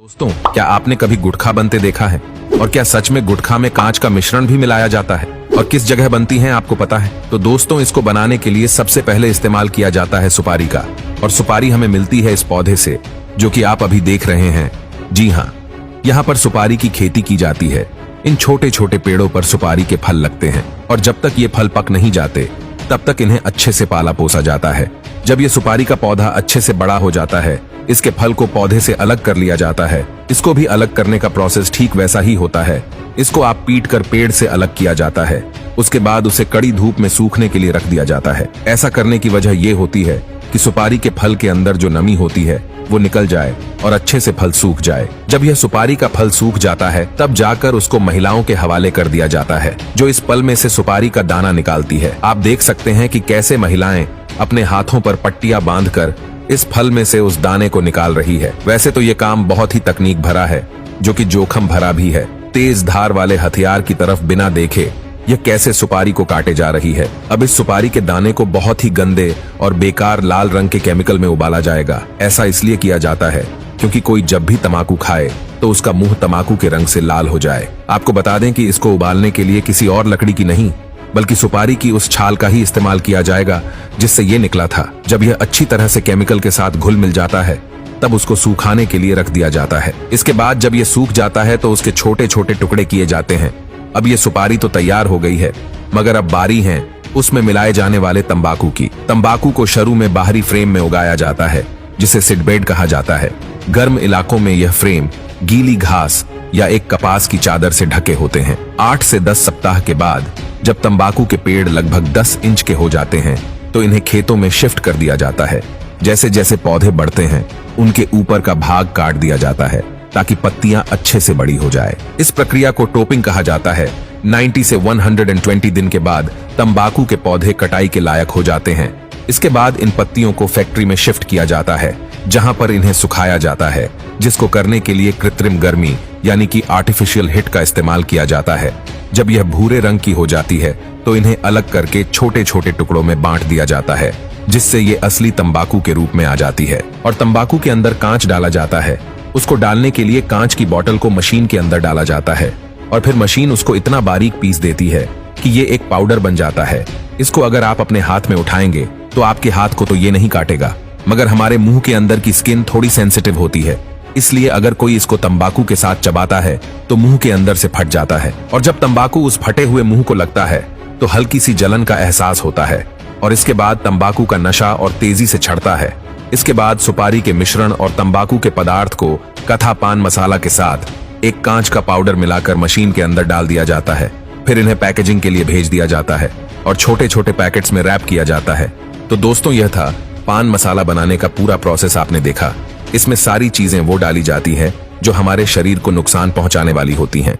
दोस्तों, क्या आपने कभी गुटखा बनते देखा है? और क्या सच में गुटखा में कांच का मिश्रण भी मिलाया जाता है? और किस जगह बनती है आपको पता है? तो दोस्तों, इसको बनाने के लिए सबसे पहले इस्तेमाल किया जाता है सुपारी का। और सुपारी हमें मिलती है इस पौधे से, जो कि आप अभी देख रहे हैं। जी हाँ, यहाँ पर सुपारी की खेती की जाती है। इन छोटे छोटे पेड़ों पर सुपारी के फल लगते हैं और जब तक ये फल पक नहीं जाते तब तक इन्हें अच्छे से पाला पोसा जाता है। जब ये सुपारी का पौधा अच्छे से बड़ा हो जाता है, इसके फल को पौधे से अलग कर लिया जाता है। इसको भी अलग करने का प्रोसेस ठीक वैसा ही होता है। इसको आप पीट कर पेड़ से अलग किया जाता है। उसके बाद उसे कड़ी धूप में सूखने के लिए रख दिया जाता है। ऐसा करने की वजह ये होती है कि सुपारी के फल के अंदर जो नमी होती है वो निकल जाए और अच्छे से फल सूख जाए। जब यह सुपारी का फल सूख जाता है तब जाकर उसको महिलाओं के हवाले कर दिया जाता है, जो इस पल में से सुपारी का दाना निकालती है। आप देख सकते हैं कि कैसे महिलाएं अपने हाथों पर पट्टियां बांधकर इस फल में से उस दाने को निकाल रही है। वैसे तो ये काम बहुत ही तकनीक भरा है, जो कि जोखिम भरा भी है। तेज धार वाले हथियार की तरफ बिना देखे यह कैसे सुपारी को काटे जा रही है। अब इस सुपारी के दाने को बहुत ही गंदे और बेकार लाल रंग के केमिकल में उबाला जाएगा। ऐसा इसलिए किया जाता है क्योंकि कोई जब भी तम्बाकू खाए तो उसका मुंह तम्बाकू के रंग से लाल हो जाए। आपको बता दें कि इसको उबालने के लिए किसी और लकड़ी की नहीं बल्कि सुपारी की उस छाल का ही इस्तेमाल किया जाएगा जिससे ये निकला था। जब यह अच्छी तरह से केमिकल के साथ घुल मिल जाता है तब उसको सुखाने के लिए रख दिया जाता है। इसके बाद जब ये सूख जाता है तो उसके छोटे छोटे टुकड़े किए जाते हैं। अब ये सुपारी तो तैयार हो गई है, मगर अब बारी है उसमें मिलाए जाने वाले तंबाकू की। तंबाकू को शुरू में बाहरी फ्रेम में उगाया जाता है, जिसे सीडबेड कहा जाता है। गर्म इलाकों में यह फ्रेम गीली घास या एक कपास की चादर से ढके होते हैं। 8 से 10 सप्ताह के बाद जब तंबाकू के पेड़ लगभग 10 इंच के हो जाते हैं तो इन्हें खेतों में शिफ्ट कर दिया जाता है। जैसे जैसे पौधे बढ़ते हैं उनके ऊपर का भाग काट दिया जाता है ताकि पत्तियां अच्छे से बड़ी हो जाए। इस प्रक्रिया को टोपिंग कहा जाता है। 90 से 120 दिन के बाद तंबाकू के पौधे कटाई के लायक हो जाते हैं। इसके बाद इन पत्तियों को फैक्ट्री में शिफ्ट किया जाता है, जहां पर इन्हें सुखाया जाता है, जिसको करने के लिए कृत्रिम गर्मी यानी कि आर्टिफिशियल हीट का इस्तेमाल किया जाता है। जब यह भूरे रंग की हो जाती है तो इन्हें अलग करके छोटे छोटे टुकड़ों में बांट दिया जाता है, जिससे ये असली तंबाकू के रूप में आ जाती है। और तंबाकू के अंदर कांच डाला जाता है। उसको डालने के लिए कांच की बोतल को मशीन के अंदर डाला जाता है और फिर मशीन उसको इतना बारीक पीस देती है कि ये एक पाउडर बन जाता है। इसको अगर आप अपने हाथ में उठाएंगे तो आपके हाथ को तो ये नहीं काटेगा, मगर हमारे मुंह के अंदर की स्किन थोड़ी सेंसिटिव होती है, इसलिए अगर कोई इसको तंबाकू के साथ चबाता है तो मुंह के अंदर से फट जाता है। और जब तंबाकू उस फटे हुए मुंह को लगता है तो हल्की सी जलन का एहसास होता है और इसके बाद तंबाकू का नशा और तेजी से चढ़ता है। इसके बाद सुपारी के मिश्रण और तंबाकू के पदार्थ को कथा पान मसाला के साथ एक कांच का पाउडर मिलाकर मशीन के अंदर डाल दिया जाता है। फिर इन्हें पैकेजिंग के लिए भेज दिया जाता है और छोटे छोटे पैकेट्स में रैप किया जाता है। तो दोस्तों, यह था पान मसाला बनाने का पूरा प्रोसेस। आपने देखा, इसमें सारी चीजें वो डाली जाती है जो हमारे शरीर को नुकसान पहुंचाने वाली होती हैं।